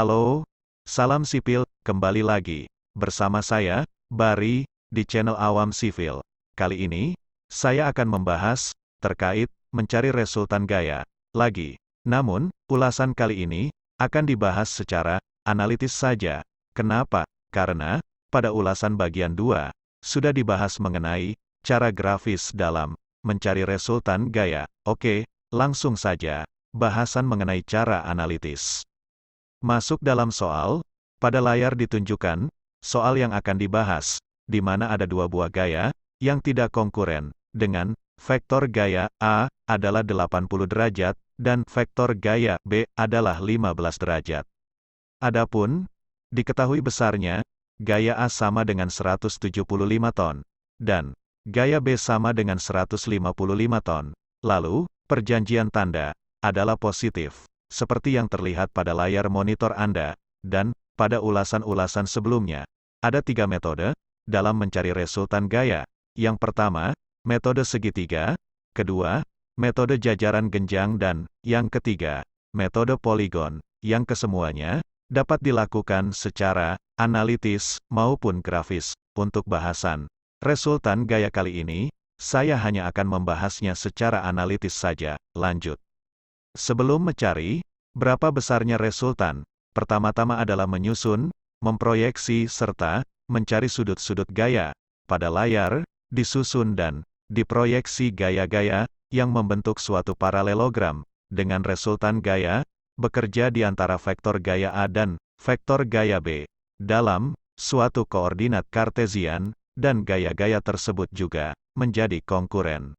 Halo, salam sipil, kembali lagi bersama saya, Bari, di channel Awam Sipil. Kali ini, saya akan membahas terkait mencari resultan gaya lagi. Namun, ulasan kali ini akan dibahas secara analitis saja. Kenapa? Karena pada ulasan bagian 2 sudah dibahas mengenai cara grafis dalam mencari resultan gaya. Oke, langsung saja bahasan mengenai cara analitis. Masuk dalam soal, pada layar ditunjukkan soal yang akan dibahas, di mana ada dua buah gaya yang tidak konkuren, dengan vektor gaya A adalah 80 derajat, dan vektor gaya B adalah 15 derajat. Adapun, diketahui besarnya, gaya A sama dengan 175 ton, dan gaya B sama dengan 155 ton. Lalu, perjanjian tanda adalah positif, seperti yang terlihat pada layar monitor Anda, dan pada ulasan-ulasan sebelumnya. Ada 3 metode dalam mencari resultan gaya. Yang pertama, metode segitiga, kedua, metode jajaran genjang, dan yang ketiga, metode poligon, yang kesemuanya dapat dilakukan secara analitis maupun grafis. Untuk bahasan resultan gaya kali ini, saya hanya akan membahasnya secara analitis saja. Lanjut. Sebelum mencari berapa besarnya resultan, pertama-tama adalah menyusun, memproyeksi, serta mencari sudut-sudut gaya pada layar, disusun dan diproyeksi gaya-gaya yang membentuk suatu paralelogram dengan resultan gaya bekerja di antara vektor gaya A dan vektor gaya B dalam suatu koordinat kartesian, dan gaya-gaya tersebut juga menjadi konkuren.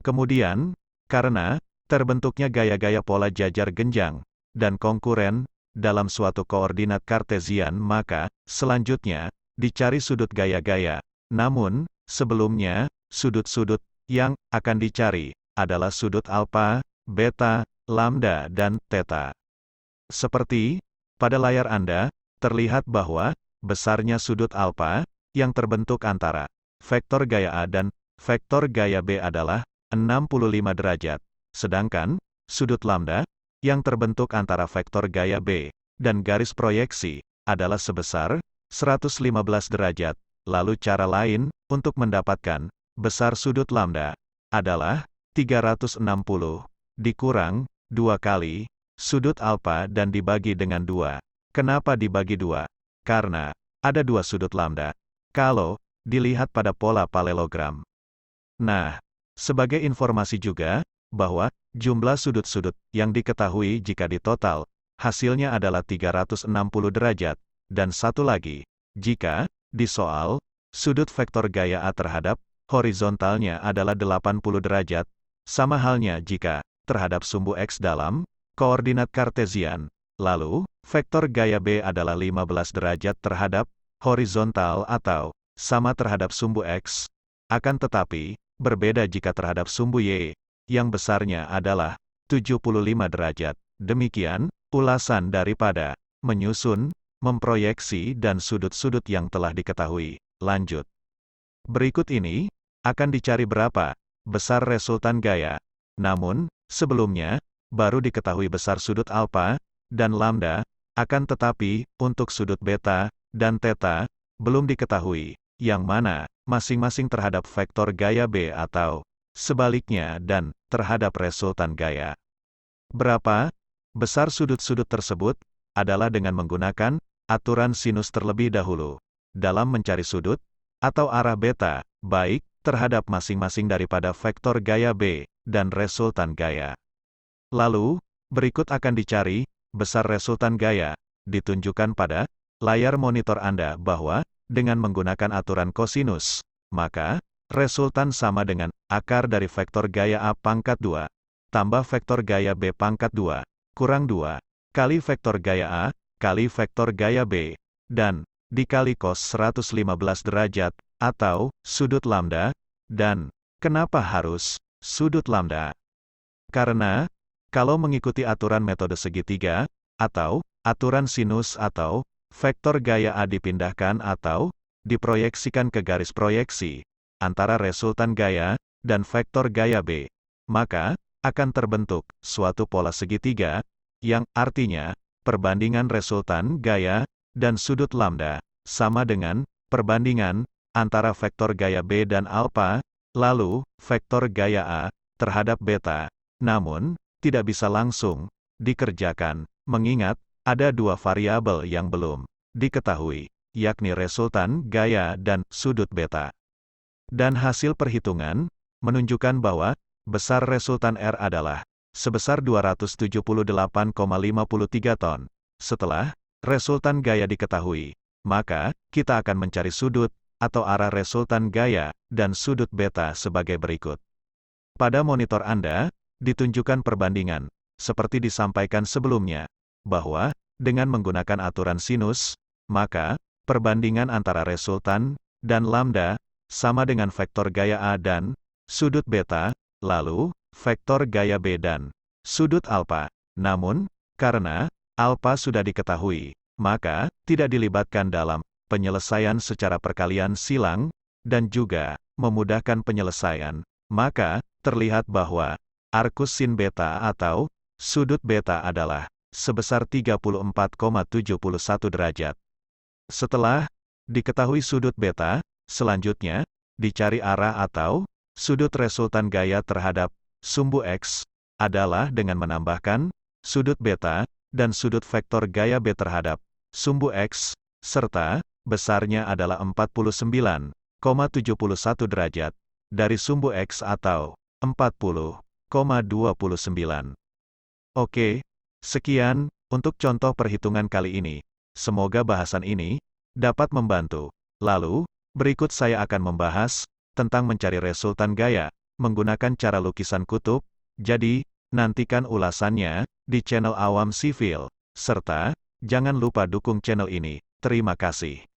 Kemudian, karena terbentuknya gaya-gaya pola jajar genjang dan konkuren dalam suatu koordinat kartesian, maka selanjutnya dicari sudut gaya-gaya. Namun, sebelumnya, sudut-sudut yang akan dicari adalah sudut alfa, beta, lambda, dan theta. Seperti pada layar Anda, terlihat bahwa besarnya sudut alfa yang terbentuk antara vektor gaya A dan vektor gaya B adalah 65 derajat. Sedangkan, sudut lambda, yang terbentuk antara vektor gaya B dan garis proyeksi, adalah sebesar 115 derajat. Lalu cara lain, untuk mendapatkan besar sudut lambda, adalah 360, dikurang 2 kali sudut alfa dan dibagi dengan 2. Kenapa dibagi 2? Karena ada 2 sudut lambda, kalau dilihat pada pola paralelogram. Nah, sebagai informasi juga, bahwa jumlah sudut-sudut yang diketahui jika ditotal, hasilnya adalah 360 derajat, dan satu lagi, jika di soal, sudut vektor gaya A terhadap horizontalnya adalah 80 derajat, sama halnya jika terhadap sumbu X dalam koordinat kartesian, lalu vektor gaya B adalah 15 derajat terhadap horizontal atau sama terhadap sumbu X, akan tetapi berbeda jika terhadap sumbu Y, yang besarnya adalah 75 derajat. Demikian ulasan daripada menyusun, memproyeksi, dan sudut-sudut yang telah diketahui. Lanjut. Berikut ini akan dicari berapa besar resultan gaya. Namun, sebelumnya baru diketahui besar sudut alfa dan lambda, akan tetapi untuk sudut beta dan theta belum diketahui, yang mana masing-masing terhadap vektor gaya B atau sebaliknya, dan terhadap resultan gaya. Berapa besar sudut-sudut tersebut adalah dengan menggunakan aturan sinus terlebih dahulu dalam mencari sudut atau arah beta, baik terhadap masing-masing daripada vektor gaya B dan resultan gaya. Lalu, berikut akan dicari besar resultan gaya, ditunjukkan pada layar monitor Anda bahwa dengan menggunakan aturan kosinus, maka resultan sama dengan akar dari vektor gaya A pangkat 2, tambah vektor gaya B pangkat 2, kurang 2, kali vektor gaya A, kali vektor gaya B, dan dikali cos 115 derajat, atau sudut lambda. Dan kenapa harus sudut lambda? Karena, kalau mengikuti aturan metode segitiga, atau aturan sinus, atau vektor gaya A dipindahkan atau diproyeksikan ke garis proyeksi antara resultan gaya dan vektor gaya B, maka akan terbentuk suatu pola segitiga, yang artinya perbandingan resultan gaya dan sudut lambda sama dengan perbandingan antara vektor gaya B dan alfa, lalu vektor gaya A terhadap beta. Namun, tidak bisa langsung dikerjakan, mengingat ada dua variabel yang belum diketahui, yakni resultan gaya dan sudut beta. Dan hasil perhitungan menunjukkan bahwa besar resultan R adalah sebesar 278,53 ton. Setelah resultan gaya diketahui, maka kita akan mencari sudut atau arah resultan gaya dan sudut beta sebagai berikut. Pada monitor Anda, ditunjukkan perbandingan, seperti disampaikan sebelumnya, bahwa dengan menggunakan aturan sinus, maka perbandingan antara resultan dan lambda sama dengan vektor gaya A dan sudut beta, lalu vektor gaya B dan sudut alfa. Namun, karena alfa sudah diketahui, maka tidak dilibatkan dalam penyelesaian secara perkalian silang, dan juga memudahkan penyelesaian, maka terlihat bahwa arcus sin beta atau sudut beta adalah sebesar 34,71 derajat. Setelah diketahui sudut beta, selanjutnya dicari arah atau sudut resultan gaya terhadap sumbu X adalah dengan menambahkan sudut beta dan sudut vektor gaya B terhadap sumbu X, serta besarnya adalah 49,71 derajat dari sumbu X atau 40,29. Oke, sekian untuk contoh perhitungan kali ini. Semoga bahasan ini dapat membantu. Lalu, berikut saya akan membahas tentang mencari resultan gaya menggunakan cara lukisan kutub. Jadi, nantikan ulasannya di channel Awam Sivil, serta jangan lupa dukung channel ini. Terima kasih.